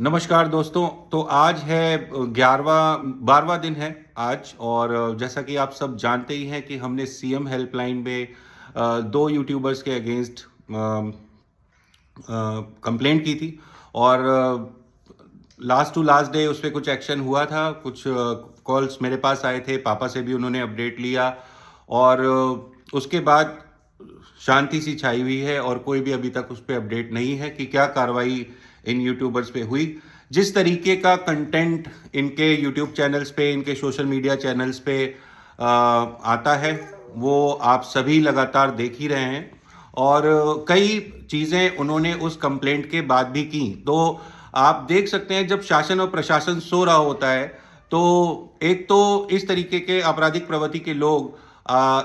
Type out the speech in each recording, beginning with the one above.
नमस्कार दोस्तों। तो आज है 12वां दिन है आज। और जैसा कि आप सब जानते ही हैं कि हमने सीएम हेल्पलाइन में दो यूट्यूबर्स के अगेंस्ट कंप्लेंट की थी। और लास्ट टू लास्ट डे उस पर कुछ एक्शन हुआ था। कुछ कॉल्स मेरे पास आए थे, पापा से भी उन्होंने अपडेट लिया। और उसके बाद शांति सी छाई हुई है और कोई भी अभी तक उस पर अपडेट नहीं है कि क्या कार्रवाई इन यूट्यूबर्स पे हुई। जिस तरीके का कंटेंट इनके यूट्यूब चैनल्स पे, इनके सोशल मीडिया चैनल्स पे आता है वो आप सभी लगातार देख ही रहे हैं। और कई चीज़ें उन्होंने उस कंप्लेंट के बाद भी की। तो आप देख सकते हैं जब शासन और प्रशासन सो रहा होता है तो एक तो इस तरीके के आपराधिक प्रवृत्ति के लोग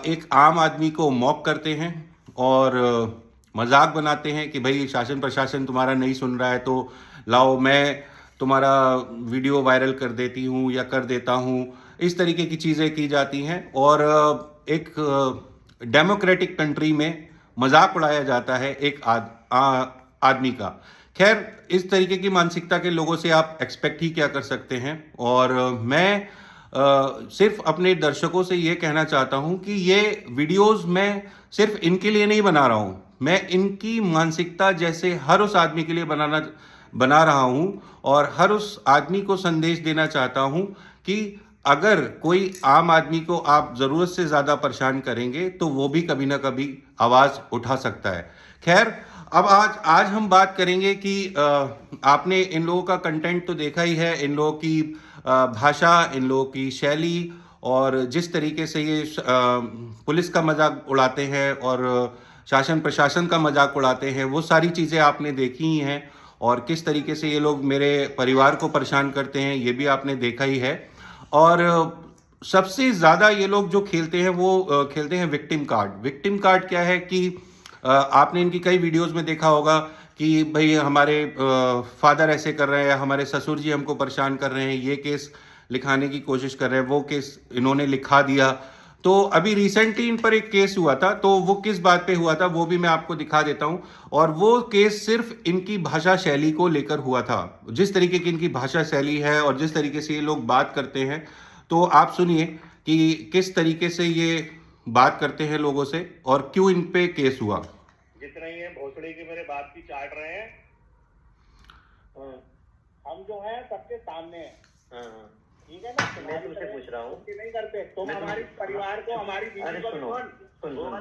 एक आम आदमी को मॉक करते हैं और मजाक बनाते हैं कि भाई शासन प्रशासन तुम्हारा नहीं सुन रहा है तो लाओ मैं तुम्हारा वीडियो वायरल कर देती हूँ या कर देता हूँ। इस तरीके की चीज़ें की जाती हैं और एक डेमोक्रेटिक कंट्री में मजाक उड़ाया जाता है एक आदमी का। खैर, इस तरीके की मानसिकता के लोगों से आप एक्सपेक्ट ही क्या कर सकते हैं। और मैं सिर्फ अपने दर्शकों से ये कहना चाहता हूँ कि ये वीडियोस मैं सिर्फ इनके लिए नहीं बना रहा हूँ, मैं इनकी मानसिकता जैसे हर उस आदमी के लिए बना रहा हूँ और हर उस आदमी को संदेश देना चाहता हूँ कि अगर कोई आम आदमी को आप ज़रूरत से ज़्यादा परेशान करेंगे तो वो भी कभी ना कभी आवाज़ उठा सकता है। खैर, अब आज हम बात करेंगे कि आपने इन लोगों का कंटेंट तो देखा ही है, इन लोगों की भाषा, इन लोगों की शैली और जिस तरीके से ये पुलिस का मजाक उड़ाते हैं और शासन प्रशासन का मजाक उड़ाते हैं, वो सारी चीज़ें आपने देखी ही हैं। और किस तरीके से ये लोग मेरे परिवार को परेशान करते हैं ये भी आपने देखा ही है। और सबसे ज़्यादा ये लोग जो खेलते हैं वो खेलते हैं विक्टिम कार्ड। विक्टिम कार्ड क्या है कि आपने इनकी कई वीडियोस में देखा होगा कि भाई हमारे फादर ऐसे कर रहे हैं, हमारे ससुर जी हमको परेशान कर रहे हैं, ये केस लिखाने की कोशिश कर रहे हैं, वो केस इन्होंने लिखा दिया। तो अभी रिसेंटली इन पर एक केस हुआ था, तो वो किस बात पे हुआ था वो भी मैं आपको दिखा देता हूं। और वो केस सिर्फ इनकी भाषा शैली को लेकर हुआ था। जिस तरीके की इनकी भाषा शैली है और जिस तरीके से ये लोग बात करते हैं, तो आप सुनिए कि किस तरीके से ये बात करते हैं लोगों से और क्यों इन पे केस हुआ। जितने ही भोसड़ी की मेरे बाप की चाट रहे हैं, हम जो है सबके सामने हैं। ठीक है ना? मैं तुमसे पूछ रहा हूँ, नहीं करते तुम हमारे परिवार को, हमारी बीवी को,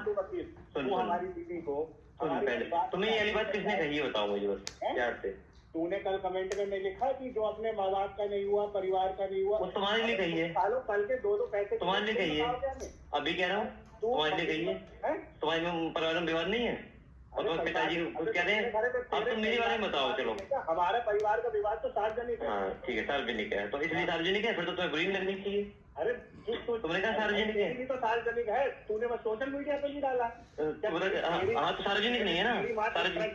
तू वकील, तू हमारी बीवी को, तुम्हें ये वाली बात किसने कही बताओ मुझे बस प्यार से। तूने कल कमेंट में नहीं लिखा कि जो अपने माँ बाप का नहीं हुआ, परिवार का नहीं हुआ, वो तुम्हारे लिए कही है। सालों कल के दो पैसे तुम्हारे लिए कही है, अभी कह रहा हूँ तुम्हारे लिए कही है। तुम्हारे में परिवार में विवाद नहीं है और तुम्हारे पिताजी कुछ कह रहे हैं। अब तुम मेरे बारे में बताओ। चलो, हमारे परिवार का विवाद तो सार्वजनिक है। हाँ ठीक है, सार्वजनिक है तो इसलिए सार्वजनिक है, फिर तो तुम्हें बुरी लगनी चाहिए। अरे तुमने कहा सार्वजनिक है, तो सार्वजनिक है, तूने बस सोशल मीडिया पे नहीं डाला। हाँ तो सार्वजनिक नहीं है ना।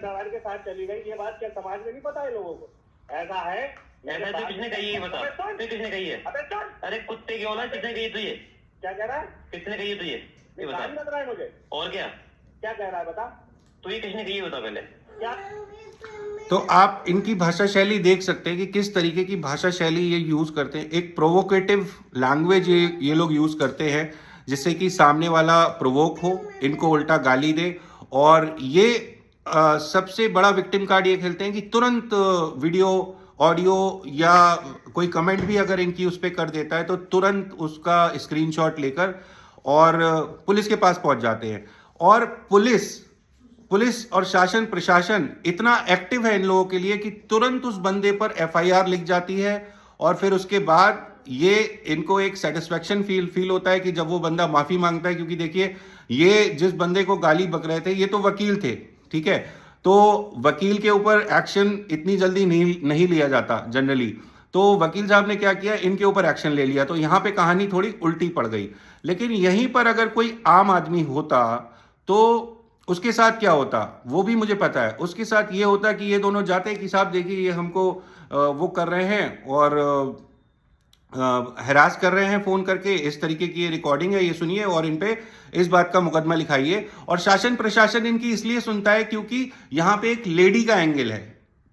सवाल के साथ चली गई, ये बात क्या समाज में नहीं पता है लोगों को? ऐसा है, ऐसा तो किसने कही है बता, तो किसने कही है? अरे कुत्ते की औलाद, किसने कही तुझे? क्या कह रहा है? किसने कही तुझे ये बता। लग रहा है मुझे। और क्या क्या कह रहा है बता। तो ये किसने कही है बता पहले। क्या? तो आप इनकी भाषा शैली देख सकते हैं कि किस तरीके की भाषा शैली ये यूज करते हैं। एक प्रोवोकेटिव लैंग्वेज ये लोग यूज करते हैं जिससे कि सामने वाला प्रोवोक हो, इनको उल्टा गाली दे। और ये सबसे बड़ा विक्टिम कार्ड ये खेलते हैं कि तुरंत वीडियो, ऑडियो या कोई कमेंट भी अगर इनकी उस पर कर देता है तो तुरंत उसका स्क्रीनशॉट लेकर और पुलिस के पास पहुंच जाते हैं। और पुलिस और शासन प्रशासन इतना एक्टिव है इन लोगों के लिए कि तुरंत उस बंदे पर एफआईआर लिख जाती है। और फिर उसके बाद ये इनको एक सेटिस्फेक्शन फील होता है कि जब वो बंदा माफी मांगता है, क्योंकि देखिए ये जिस बंदे को गाली बक रहे थे ये तो वकील थे, ठीक है? तो वकील के ऊपर एक्शन इतनी जल्दी नहीं लिया जाता जनरली। तो वकील साहब ने क्या किया, इनके ऊपर एक्शन ले लिया। तो यहाँ पे कहानी थोड़ी उल्टी पड़ गई। लेकिन यहीं पर अगर कोई आम आदमी होता तो उसके साथ क्या होता वो भी मुझे पता है। उसके साथ ये होता कि ये दोनों जाते कि साहब देखिए ये हमको वो कर रहे हैं और हरास कर रहे हैं फ़ोन करके, इस तरीके की ये रिकॉर्डिंग है, ये सुनिए और इन पे इस बात का मुकदमा लिखाइए। और शासन प्रशासन इनकी इसलिए सुनता है क्योंकि यहाँ पे एक लेडी का एंगल है।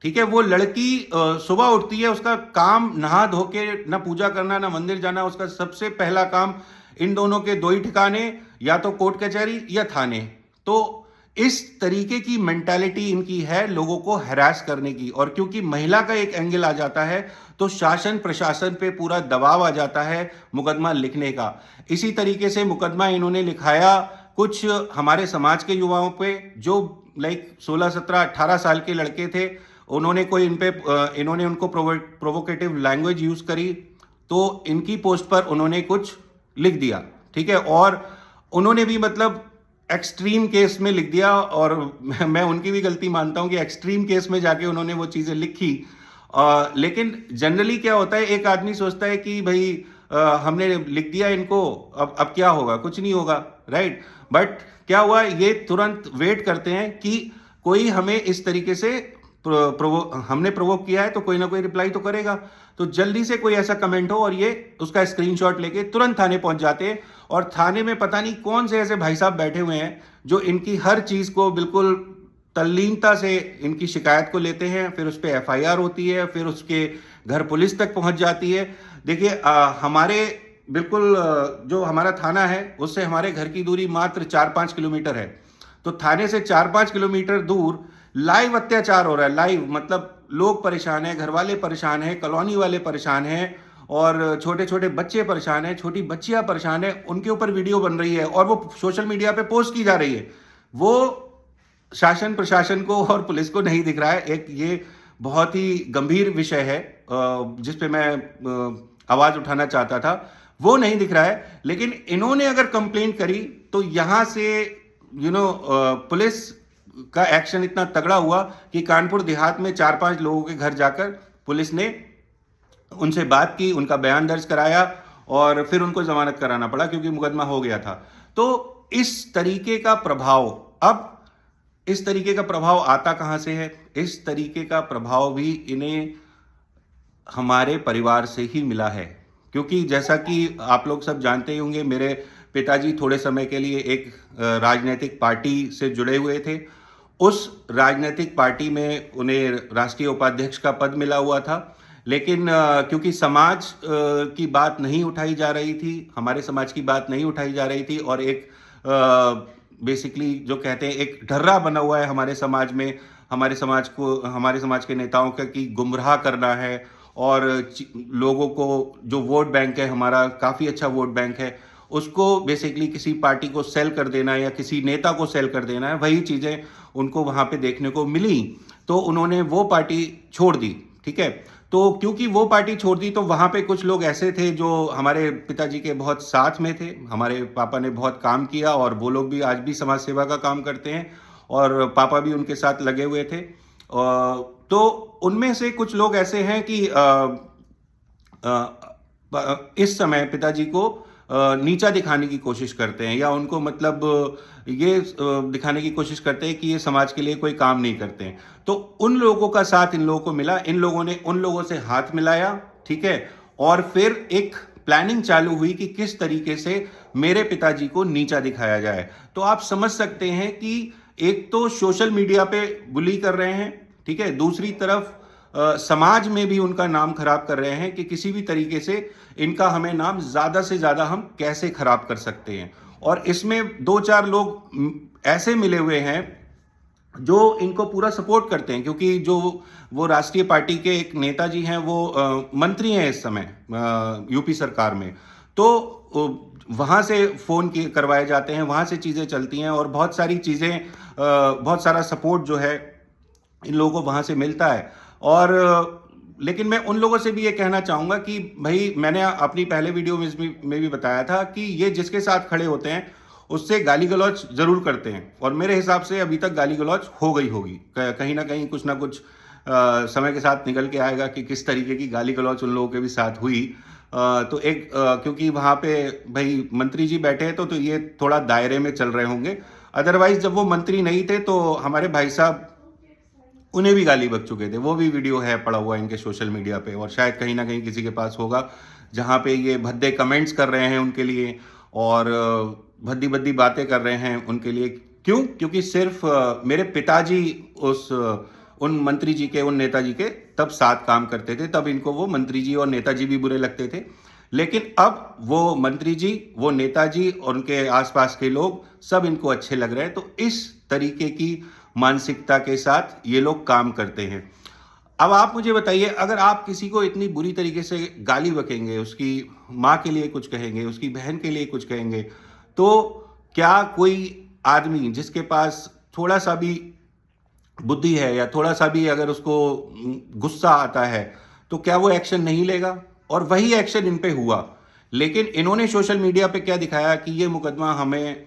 ठीक है, वो लड़की सुबह उठती है, उसका काम नहा धो के ना पूजा करना ना मंदिर जाना, उसका सबसे पहला काम इन दोनों के दो ही ठिकाने, या तो कोर्ट कचहरी या थाने। तो इस तरीके की मेंटालिटी इनकी है लोगों को हैरास करने की। और क्योंकि महिला का एक एंगल आ जाता है तो शासन प्रशासन पे पूरा दबाव आ जाता है मुकदमा लिखने का। इसी तरीके से मुकदमा इन्होंने लिखाया कुछ हमारे समाज के युवाओं पे, जो लाइक 16, 17, 18 साल के लड़के थे। उन्होंने इन्होंने उनको प्रोवोकेटिव लैंग्वेज यूज करी, तो इनकी पोस्ट पर उन्होंने कुछ लिख दिया, ठीक है। और उन्होंने भी मतलब एक्सट्रीम केस में लिख दिया, और मैं उनकी भी गलती मानता हूं कि एक्सट्रीम केस में जाके उन्होंने वो चीजें लिखी। लेकिन जनरली क्या होता है, एक आदमी सोचता है कि भाई हमने लिख दिया इनको, अब क्या होगा, कुछ नहीं होगा, राइट। बट क्या हुआ, ये तुरंत वेट करते हैं कि कोई हमें इस तरीके से हमने प्रोवोक किया है तो कोई ना कोई रिप्लाई तो करेगा। तो जल्दी से कोई ऐसा कमेंट हो और ये उसका स्क्रीनशॉट लेके तुरंत थाने पहुंच जाते हैं। और थाने में पता नहीं कौन से ऐसे भाई साहब बैठे हुए हैं जो इनकी हर चीज को बिल्कुल तल्लीनता से इनकी शिकायत को लेते हैं, फिर उस पर FIR होती है, फिर उसके घर पुलिस तक पहुंच जाती है। देखिए हमारे बिल्कुल जो हमारा थाना है उससे हमारे घर की दूरी मात्र 4-5 किलोमीटर है। तो थाने से 4-5 किलोमीटर दूर लाइव अत्याचार हो रहा है, लाइव मतलब लोग परेशान हैं, घर वाले परेशान हैं, कॉलोनी वाले परेशान हैं, और छोटे छोटे बच्चे परेशान हैं, छोटी बच्चियां परेशान हैं, उनके ऊपर वीडियो बन रही है और वो सोशल मीडिया पे पोस्ट की जा रही है। वो शासन प्रशासन को और पुलिस को नहीं दिख रहा है। एक ये बहुत ही गंभीर विषय है जिस पे मैं आवाज उठाना चाहता था, वो नहीं दिख रहा है। लेकिन इन्होंने अगर कंप्लेंट करी तो यहां से पुलिस का एक्शन इतना तगड़ा हुआ कि कानपुर देहात में 4-5 लोगों के घर जाकर पुलिस ने उनसे बात की, उनका बयान दर्ज कराया और फिर उनको जमानत कराना पड़ा क्योंकि मुकदमा हो गया था। तो इस तरीके का प्रभाव, अब इस तरीके का प्रभाव आता कहां से है? इस तरीके का प्रभाव भी इन्हें हमारे परिवार से ही मिला है। क्योंकि जैसा कि आप लोग सब जानते ही होंगे, मेरे पिताजी थोड़े समय के लिए एक राजनीतिक पार्टी से जुड़े हुए थे। उस राजनीतिक पार्टी में उन्हें राष्ट्रीय उपाध्यक्ष का पद मिला हुआ था। लेकिन क्योंकि समाज की बात नहीं उठाई जा रही थी, हमारे समाज की बात नहीं उठाई जा रही थी, और एक बेसिकली जो कहते हैं एक ढर्रा बना हुआ है हमारे समाज में, हमारे समाज के नेताओं का कि गुमराह करना है, और लोगों को जो वोट बैंक है हमारा काफ़ी अच्छा वोट बैंक है, उसको बेसिकली किसी पार्टी को सेल कर देना या किसी नेता को सेल कर देना है, वही चीज़ें उनको वहाँ पे देखने को मिली। तो उन्होंने वो पार्टी छोड़ दी, ठीक है। तो क्योंकि वो पार्टी छोड़ दी तो वहाँ पे कुछ लोग ऐसे थे जो हमारे पिताजी के बहुत साथ में थे, हमारे पापा ने बहुत काम किया, और वो लोग भी आज भी समाज सेवा का काम करते हैं और पापा भी उनके साथ लगे हुए थे। तो उनमें से कुछ लोग ऐसे हैं कि इस समय पिताजी को नीचा दिखाने की कोशिश करते हैं, या उनको मतलब ये दिखाने की कोशिश करते हैं कि ये समाज के लिए कोई काम नहीं करते हैं। तो उन लोगों का साथ इन लोगों को मिला, इन लोगों ने उन लोगों से हाथ मिलाया, ठीक है। और फिर एक प्लानिंग चालू हुई कि किस तरीके से मेरे पिताजी को नीचा दिखाया जाए। तो आप समझ सकते हैं कि एक तो सोशल मीडिया पे बुली कर रहे हैं, ठीक है, दूसरी तरफ समाज में भी उनका नाम खराब कर रहे हैं कि किसी भी तरीके से इनका हमें नाम ज्यादा से ज्यादा हम कैसे खराब कर सकते हैं। और इसमें 2-4 लोग ऐसे मिले हुए हैं जो इनको पूरा सपोर्ट करते हैं, क्योंकि जो वो राष्ट्रीय पार्टी के एक नेताजी हैं, वो मंत्री हैं इस समय यूपी सरकार में। तो वहां से फोन करवाए जाते हैं, वहां से चीजें चलती हैं, और बहुत सारी चीजें बहुत सारा सपोर्ट जो है इन लोगों को वहां से मिलता है। और लेकिन मैं उन लोगों से भी ये कहना चाहूंगा कि भाई, मैंने अपनी पहले वीडियो में भी बताया था कि ये जिसके साथ खड़े होते हैं उससे गाली गलौज जरूर करते हैं, और मेरे हिसाब से अभी तक गाली गलौज हो गई होगी, कहीं ना कहीं कुछ ना कुछ समय के साथ निकल के आएगा कि किस तरीके की गाली गलौज उन लोगों के भी साथ हुई। तो एक क्योंकि वहां पे भाई मंत्री जी बैठे हैं तो ये थोड़ा दायरे में चल रहे होंगे। अदरवाइज जब वो मंत्री नहीं थे तो हमारे भाई साहब, उन्हें भी गाली बक चुके थे। वो भी वीडियो है पड़ा हुआ इनके सोशल मीडिया पे, और शायद कहीं ना कहीं किसी के पास होगा, जहां पे ये भद्दे कमेंट्स कर रहे हैं उनके लिए, और भद्दी भद्दी बातें कर रहे हैं उनके लिए। क्यों? क्योंकि सिर्फ मेरे पिताजी उन मंत्री जी के, उन नेताजी के तब साथ काम करते थे, तब इनको वो मंत्री जी और नेताजी भी बुरे लगते थे। लेकिन अब वो मंत्री जी, वो नेताजी और उनके आसपास के लोग सब इनको अच्छे लग रहे हैं। तो इस तरीके की मानसिकता के साथ ये लोग काम करते हैं। अब आप मुझे बताइए, अगर आप किसी को इतनी बुरी तरीके से गाली बकेंगे, उसकी माँ के लिए कुछ कहेंगे, उसकी बहन के लिए कुछ कहेंगे, तो क्या कोई आदमी जिसके पास थोड़ा सा भी बुद्धि है या थोड़ा सा भी अगर उसको गुस्सा आता है, तो क्या वो एक्शन नहीं लेगा? और वही एक्शन इन पे हुआ। लेकिन इन्होंने सोशल मीडिया पे क्या दिखाया कि ये मुकदमा हमें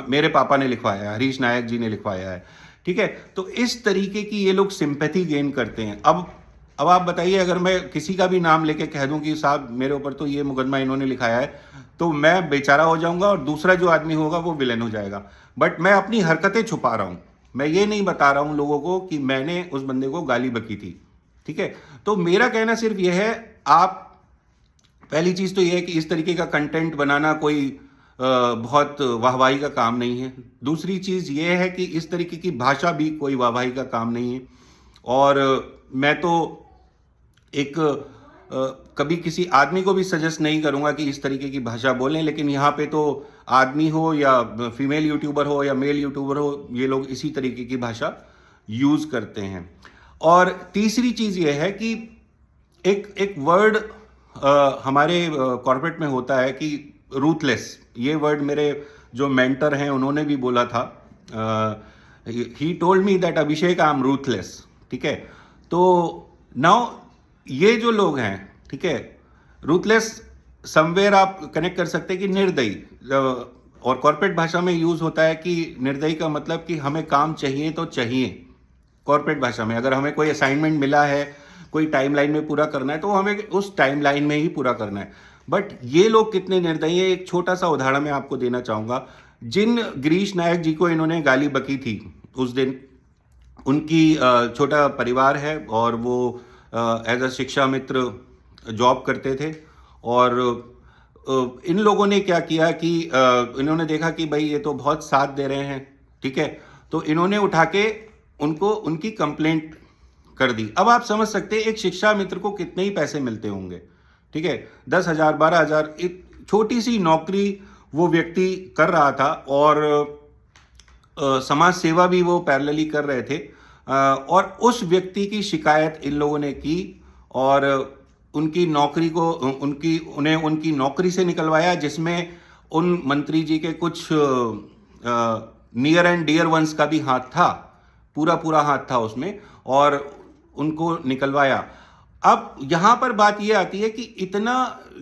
मेरे पापा ने लिखवाया है, हरीश नायक जी ने लिखवाया है, ठीक है। तो इस तरीके की ये लोग सिंपैथी गेन करते हैं। अब आप बताइए, अगर मैं किसी का भी नाम लेके कह दूं कि साहब मेरे ऊपर तो ये मुकदमा इन्होंने लिखाया है, तो मैं बेचारा हो जाऊंगा और दूसरा जो आदमी होगा वो विलेन हो जाएगा। बट मैं अपनी हरकतें छुपा रहा हूं, मैं ये नहीं बता रहा हूं लोगों को कि मैंने उस बंदे को गाली बकी थी, ठीक है। तो मेरा कहना सिर्फ यह है, आप पहली चीज तो यह है कि इस तरीके का कंटेंट बनाना कोई बहुत वाहवाही का काम नहीं है। दूसरी चीज यह है कि इस तरीके की भाषा भी कोई वाहवाही का काम नहीं है। और मैं तो एक कभी किसी आदमी को भी सजेस्ट नहीं करूंगा कि इस तरीके की भाषा बोलें, लेकिन यहाँ पे तो आदमी हो या फीमेल यूट्यूबर हो या मेल यूट्यूबर हो, ये लोग इसी तरीके की भाषा यूज करते हैं। और तीसरी चीज ये है कि एक वर्ड हमारे कॉर्पोरेट में होता है कि रूथलेस। ये वर्ड मेरे जो मेंटर हैं उन्होंने भी बोला था। He told me that Abhishek I am ruthless, ठीक है। तो नाउ ये जो लोग हैं, ठीक है, रूथलेस समवेयर आप कनेक्ट कर सकते हैं कि निर्दयी, और कॉर्पोरेट भाषा में यूज होता है कि निर्दयी का मतलब कि हमें काम चाहिए तो चाहिए। कॉर्पोरेट भाषा में अगर हमें कोई असाइनमेंट मिला है, कोई टाइमलाइन में पूरा करना है, तो हमें उस टाइमलाइन में ही पूरा करना है। बट ये लोग कितने निर्दयी हैं, एक छोटा सा उदाहरण मैं आपको देना चाहूंगा। जिन गिरीश नायक जी को इन्होंने गाली बकी थी उस दिन, उनकी छोटा परिवार है और वो एज अ शिक्षा मित्र जॉब करते थे। और इन लोगों ने क्या किया कि इन्होंने देखा कि भाई ये तो बहुत साथ दे रहे हैं, ठीक है, तो इन्होंने उठा के उनको उनकी कंप्लेंट कर दी। अब आप समझ सकते हैं एक शिक्षा मित्र को कितने ही पैसे मिलते होंगे, ठीक है, 10,000 12,000, एक छोटी सी नौकरी वो व्यक्ति कर रहा था और समाज सेवा भी वो पैरेलली कर रहे थे। और उस व्यक्ति की शिकायत इन लोगों ने की और उनकी नौकरी को उन्हें उनकी नौकरी से निकलवाया, जिसमें उन मंत्री जी के कुछ नियर एंड डियर वंस का भी हाथ था, पूरा हाथ था उसमें, और उनको निकलवाया। अब यहां पर बात यह आती है कि इतना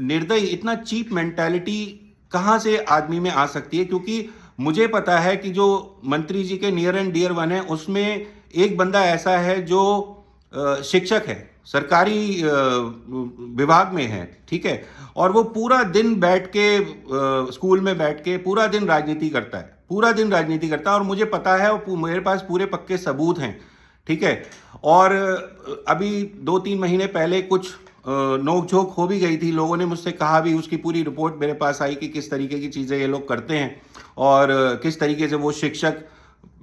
निर्दयी, इतना चीप मेंटालिटी कहां से आदमी में आ सकती है? क्योंकि मुझे पता है कि जो मंत्री जी के नियर एंड डियर वन है, उसमें एक बंदा ऐसा है जो शिक्षक है, सरकारी विभाग में है, ठीक है, और वो पूरा दिन बैठ के स्कूल में बैठ के पूरा दिन राजनीति करता है, पूरा दिन राजनीति करता है। और मुझे पता है, और मेरे पास पूरे पक्के सबूत हैं, ठीक है। और अभी 2-3 महीने पहले कुछ नोकझोंक हो भी गई थी, लोगों ने मुझसे कहा भी, उसकी पूरी रिपोर्ट मेरे पास आई कि किस तरीके की चीज़ें ये लोग करते हैं और किस तरीके से वो शिक्षक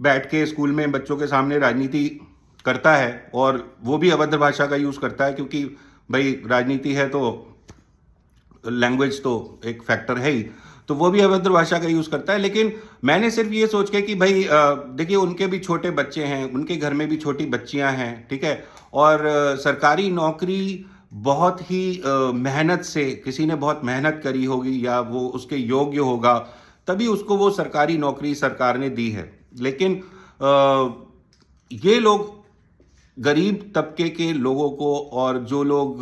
बैठ के स्कूल में बच्चों के सामने राजनीति करता है, और वो भी अभद्र भाषा का यूज़ करता है, क्योंकि भाई राजनीति है तो लैंग्वेज तो एक फैक्टर है ही, तो वो भी अभद्र भाषा का यूज़ करता है। लेकिन मैंने सिर्फ ये सोच के कि भाई देखिए, उनके भी छोटे बच्चे हैं, उनके घर में भी छोटी बच्चियां हैं, ठीक है, और सरकारी नौकरी बहुत ही मेहनत से, किसी ने बहुत मेहनत करी होगी या वो उसके योग्य होगा, तभी उसको वो सरकारी नौकरी सरकार ने दी है। लेकिन ये लोग गरीब तबके के लोगों को, और जो लोग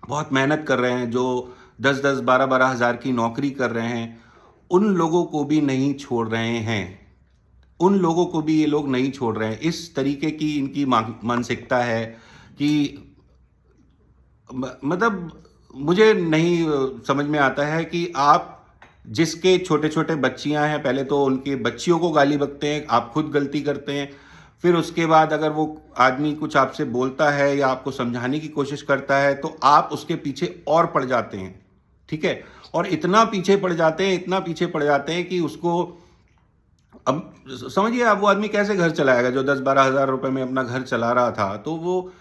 बहुत मेहनत कर रहे हैं, जो 10-10 12-12 हज़ार की नौकरी कर रहे हैं, उन लोगों को भी नहीं छोड़ रहे हैं, उन लोगों को भी ये लोग नहीं छोड़ रहे हैं। इस तरीके की इनकी मानसिकता है कि मतलब मुझे नहीं समझ में आता है कि आप जिसके छोटे छोटे बच्चियां हैं, पहले तो उनके बच्चियों को गाली बकते हैं, आप खुद गलती करते हैं, फिर उसके बाद अगर वो आदमी कुछ आपसे बोलता है या आपको समझाने की कोशिश करता है, तो आप उसके पीछे और पड़ जाते हैं, ठीक है, और इतना पीछे पड़ जाते हैं, इतना पीछे पड़ जाते हैं कि उसको अब समझिए आप, वो आदमी कैसे घर चलाएगा जो 10-12 हज़ार रुपए में अपना घर चला रहा था, तो वो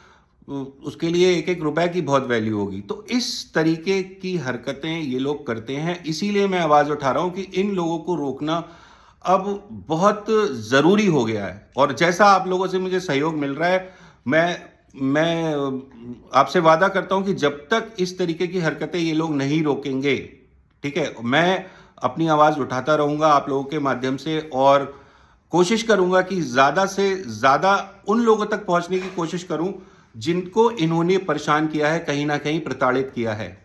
उसके लिए एक एक रुपए की बहुत वैल्यू होगी। तो इस तरीके की हरकतें ये लोग करते हैं, इसीलिए मैं आवाज़ उठा रहा हूँ कि इन लोगों को रोकना अब बहुत ज़रूरी हो गया है। और जैसा आप लोगों से मुझे सहयोग मिल रहा है, मैं आपसे वादा करता हूं कि जब तक इस तरीके की हरकतें ये लोग नहीं रोकेंगे, ठीक है, मैं अपनी आवाज़ उठाता रहूंगा आप लोगों के माध्यम से, और कोशिश करूंगा कि ज़्यादा से ज़्यादा उन लोगों तक पहुंचने की कोशिश करूं जिनको इन्होंने परेशान किया है, कहीं ना कहीं प्रताड़ित किया है।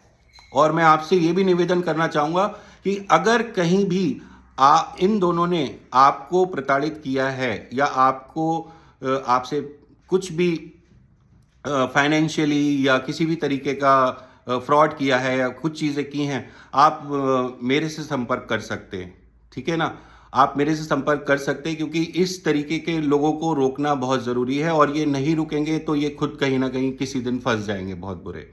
और मैं आपसे ये भी निवेदन करना चाहूंगा कि अगर कहीं भी इन दोनों ने आपको प्रताड़ित किया है या आपको आपसे कुछ भी फाइनेंशियली या किसी भी तरीके का फ्रॉड किया है या कुछ चीज़ें की हैं, आप मेरे से संपर्क कर सकते हैं, ठीक है ना। आप मेरे से संपर्क कर सकते हैं, क्योंकि इस तरीके के लोगों को रोकना बहुत ज़रूरी है, और ये नहीं रुकेंगे तो ये खुद कहीं ना कहीं किसी दिन फंस जाएंगे बहुत बुरे,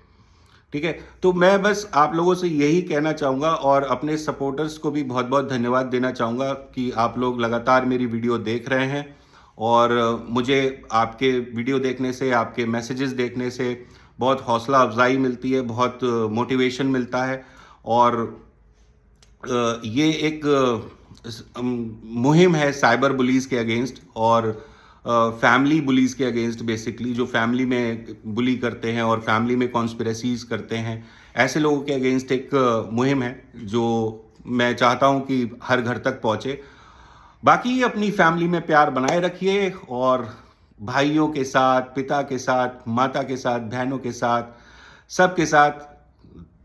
ठीक है। तो मैं बस आप लोगों से यही कहना चाहूँगा, और अपने सपोर्टर्स को भी बहुत बहुत धन्यवाद देना चाहूँगा कि आप लोग लगातार मेरी वीडियो देख रहे हैं, और मुझे आपके वीडियो देखने से, आपके मैसेजेस देखने से बहुत हौसला अफजाई मिलती है, बहुत मोटिवेशन मिलता है। और ये एक मुहिम है साइबर बुलीज के अगेंस्ट, और फैमिली बुलीज के अगेंस्ट, बेसिकली जो फैमिली में बुली करते हैं और फैमिली में कॉन्स्पिरेसीज करते हैं, ऐसे लोगों के अगेंस्ट एक मुहिम है जो मैं चाहता हूं कि हर घर तक पहुंचे। बाकी अपनी फैमिली में प्यार बनाए रखिए, और भाइयों के साथ, पिता के साथ, माता के साथ, बहनों के साथ, सबके साथ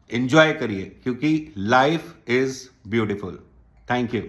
एंजॉय करिए, क्योंकि life is beautiful. Thank you.